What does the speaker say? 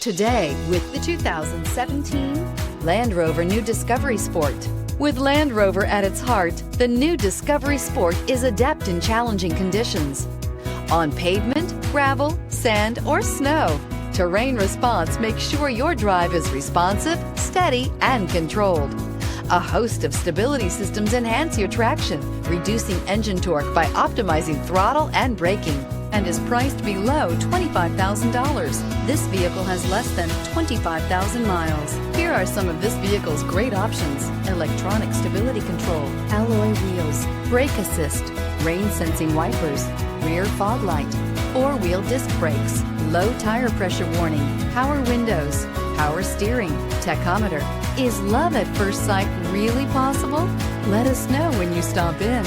Today with the 2017 Land Rover New Discovery Sport. With Land Rover at its heart, the new Discovery Sport is adept in challenging conditions. On pavement, gravel, sand, or snow, terrain response makes sure your drive is responsive, steady, and controlled. A host of stability systems enhance your traction, reducing engine torque by optimizing throttle and braking, and is priced below $25,000. This vehicle has less than 25,000 miles. Here are some of this vehicle's great options: electronic stability control, alloy wheels, brake assist, rain sensing wipers, rear fog light, four-wheel disc brakes, low tire pressure warning, power windows, power steering, tachometer. Is love at first sight really possible? Let us know when you stop in.